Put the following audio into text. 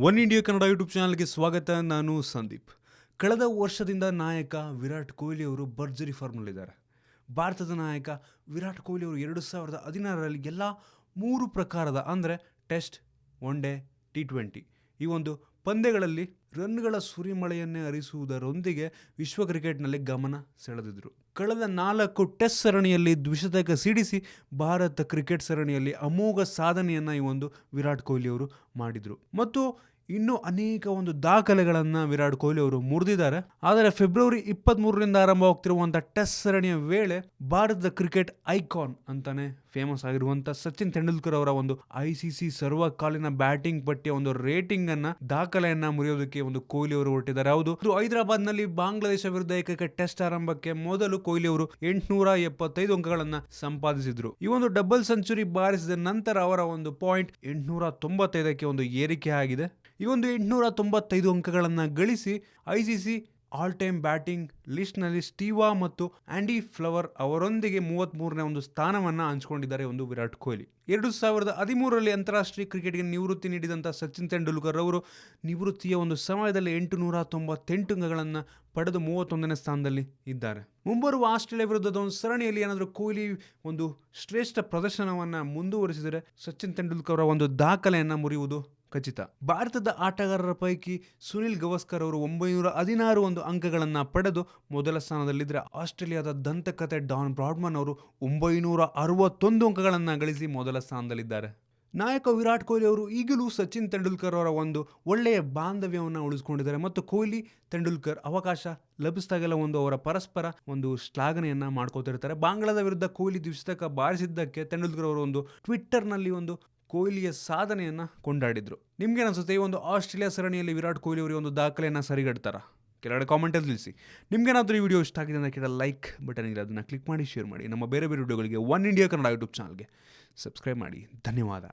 One India Kannada YouTube ಚಾನಲ್ಗೆ ಸ್ವಾಗತ. ನಾನು ಸಂದೀಪ್. ಕಳೆದ ವರ್ಷದಿಂದ ನಾಯಕ ವಿರಾಟ್ ಕೊಹ್ಲಿ ಅವರು ಭರ್ಜರಿ ಫಾರ್ಮ್ನಲ್ಲಿದ್ದಾರೆ. ಭಾರತದ ನಾಯಕ ವಿರಾಟ್ ಕೊಹ್ಲಿ ಅವರು 2016ರಲ್ಲಿ ಎಲ್ಲ 3 ಪ್ರಕಾರದ ಅಂದರೆ ಟೆಸ್ಟ್, ಒನ್ ಡೇ, T20 ಈ ಒಂದು ಪಂದ್ಯಗಳಲ್ಲಿ ರನ್ಗಳ ಸುರಿಮಳೆಯನ್ನೇ ಹರಿಸುವುದರೊಂದಿಗೆ ವಿಶ್ವ ಕ್ರಿಕೆಟ್ನಲ್ಲಿ ಗಮನ ಸೆಳೆದಿದ್ದರು. ಕಳೆದ 4 ಟೆಸ್ಟ್ ಸರಣಿಯಲ್ಲಿ ದ್ವಿಶತಕ ಸಿಡಿಸಿ ಭಾರತ ಕ್ರಿಕೆಟ್ ಸರಣಿಯಲ್ಲಿ ಅಮೋಘ ಸಾಧನೆಯನ್ನು ಈ ಒಂದು ವಿರಾಟ್ ಕೊಹ್ಲಿ ಅವರು ಮಾಡಿದರು ಮತ್ತು ಇನ್ನೂ ಅನೇಕ ಒಂದು ದಾಖಲೆಗಳನ್ನು ವಿರಾಟ್ ಕೊಹ್ಲಿ ಅವರು ಮುರಿದಿದ್ದಾರೆ. ಆದರೆ ಫೆಬ್ರವರಿ 23ರಿಂದ ಆರಂಭವಾಗ್ತಿರುವಂಥ ಟೆಸ್ಟ್ ಸರಣಿಯ ವೇಳೆ ಭಾರತದ ಕ್ರಿಕೆಟ್ ಐಕಾನ್ ಅಂತಾನೆ ಫೇಮಸ್ ಆಗಿರುವಂಥ ಸಚಿನ್ ತೆಂಡೂಲ್ಕರ್ ಅವರ ಒಂದು ICC ಸರ್ವಕಾಲೀನ ಬ್ಯಾಟಿಂಗ್ ಪಟ್ಟಿಯ ಒಂದು ರೇಟಿಂಗ್ ಅನ್ನ ದಾಖಲೆಯನ್ನ ಮುರಿಯೋದಕ್ಕೆ ಒಂದು ಕೊಹ್ಲಿ ಅವರು ಹೊರಟಿದ್ದಾರೆ. ಹೌದು, ಹೈದರಾಬಾದ್ ನಲ್ಲಿ ಬಾಂಗ್ಲಾದೇಶ ವಿರುದ್ಧ ಏಕೈಕ ಟೆಸ್ಟ್ ಆರಂಭಕ್ಕೆ ಮೊದಲು ಕೊಹ್ಲಿ ಅವರು 875 ಅಂಕಗಳನ್ನ ಸಂಪಾದಿಸಿದ್ರು. ಈ ಒಂದು ಡಬಲ್ ಸೆಂಚುರಿ ಬಾರಿಸಿದ ನಂತರ ಅವರ ಒಂದು ಪಾಯಿಂಟ್ 895ಕ್ಕೆ ಒಂದು ಏರಿಕೆ ಆಗಿದೆ. ಈ ಒಂದು 895 ಅಂಕಗಳನ್ನು ಗಳಿಸಿ ICC ಆಲ್ ಟೈಮ್ ಬ್ಯಾಟಿಂಗ್ ಲಿಸ್ಟ್ನಲ್ಲಿ ಸ್ಟೀವಾ ಮತ್ತು ಆಂಡಿ ಫ್ಲವರ್ ಅವರೊಂದಿಗೆ 33ನೇ ಒಂದು ಸ್ಥಾನವನ್ನು ಹಂಚಿಕೊಂಡಿದ್ದಾರೆ ಒಂದು ವಿರಾಟ್ ಕೊಹ್ಲಿ. 2013ರಲ್ಲಿ ಅಂತಾರಾಷ್ಟ್ರೀಯ ಕ್ರಿಕೆಟ್ಗೆ ನಿವೃತ್ತಿ ನೀಡಿದಂಥ ಸಚಿನ್ ತೆಂಡೂಲ್ಕರ್ ಅವರು ನಿವೃತ್ತಿಯ ಒಂದು ಸಮಯದಲ್ಲಿ 898 ಅಂಕಗಳನ್ನು ಪಡೆದು 31ನೇ ಸ್ಥಾನದಲ್ಲಿ ಇದ್ದಾರೆ. ಮುಂಬರುವ ಆಸ್ಟ್ರೇಲಿಯಾ ವಿರುದ್ಧದ ಒಂದು ಸರಣಿಯಲ್ಲಿ ಏನಾದರೂ ಕೊಹ್ಲಿ ಒಂದು ಶ್ರೇಷ್ಠ ಪ್ರದರ್ಶನವನ್ನು ಮುಂದುವರಿಸಿದರೆ ಸಚಿನ್ ತೆಂಡೂಲ್ಕರ್ ಅವರ ಒಂದು ದಾಖಲೆಯನ್ನು ಮುರಿಯುವುದು ಖಚಿತ. ಭಾರತದ ಆಟಗಾರರ ಪೈಕಿ ಸುನಿಲ್ ಗವಾಸ್ಕರ್ ಅವರು 916 ಒಂದು ಅಂಕಗಳನ್ನು ಪಡೆದು ಮೊದಲ ಸ್ಥಾನದಲ್ಲಿದ್ದರೆ ಆಸ್ಟ್ರೇಲಿಯಾದ ದಂತಕತೆ ಡಾನ್ ಬ್ರಾಡ್ಮನ್ ಅವರು 961 ಅಂಕಗಳನ್ನು ಗಳಿಸಿ ಮೊದಲ ಸ್ಥಾನದಲ್ಲಿದ್ದಾರೆ. ನಾಯಕ ವಿರಾಟ್ ಕೊಹ್ಲಿ ಅವರು ಈಗಲೂ ಸಚಿನ್ ತೆಂಡೂಲ್ಕರ್ ಅವರ ಒಂದು ಒಳ್ಳೆಯ ಬಾಂಧವ್ಯವನ್ನು ಉಳಿಸ್ಕೊಂಡಿದ್ದಾರೆ ಮತ್ತು ಕೊಹ್ಲಿ ತೆಂಡೂಲ್ಕರ್ ಅವಕಾಶ ಲಭಿಸಿದಾಗೆಲ್ಲ ಒಂದು ಅವರ ಪರಸ್ಪರ ಒಂದು ಶ್ಲಾಘನೆಯನ್ನ ಮಾಡ್ಕೋತಿರ್ತಾರೆ. ಬಾಂಗ್ಲಾದ ವಿರುದ್ಧ ಕೊಹ್ಲಿ ದ್ವಿಶತಕ ಬಾರಿಸಿದ್ದಕ್ಕೆ ತೆಂಡೂಲ್ಕರ್ ಅವರು ಒಂದು ಟ್ವಿಟ್ಟರ್ನಲ್ಲಿ ಒಂದು ಕೊಹ್ಲಿಯ ಸಾಧನೆಯನ್ನು ಕೊಂಡಾಡಿದ್ರು. ನಿಮ್ಗೆ ಅನಿಸುತ್ತೆ ಈ ಒಂದು ಆಸ್ಟ್ರೇಲಿಯಾ ಸರಣಿಯಲ್ಲಿ ವಿರಾಟ್ ಕೊಹ್ಲಿ ಅವರಿಗೆ ಒಂದು ದಾಖಲೆಯನ್ನು ಸರಿಗಟ್ತಾರಾ? ಕೆಳಗಡೆ ಕಾಮೆಂಟಲ್ಲಿ ತಿಳಿಸಿ. ನಿಮ್ಗೇನಾದರೂ ಈ ವಿಡಿಯೋ ಇಷ್ಟ ಆಗಿದೆ ಅಂದರೆ ಕೆಳಗೆ ಲೈಕ್ ಬಟನ್ ಇದೆ, ಅದನ್ನು ಕ್ಲಿಕ್ ಮಾಡಿ ಶೇರ್ ಮಾಡಿ. ನಮ್ಮ ಬೇರೆ ಬೇರೆ ವಿಡಿಯೋಗಳಿಗೆ ಒನ್ ಇಂಡಿಯಾ ಕನ್ನಡ ಯೂಟ್ಯೂಬ್ ಚಾನಲ್ಗೆ ಸಬ್ಸ್ಕ್ರೈಬ್ ಮಾಡಿ. ಧನ್ಯವಾದ.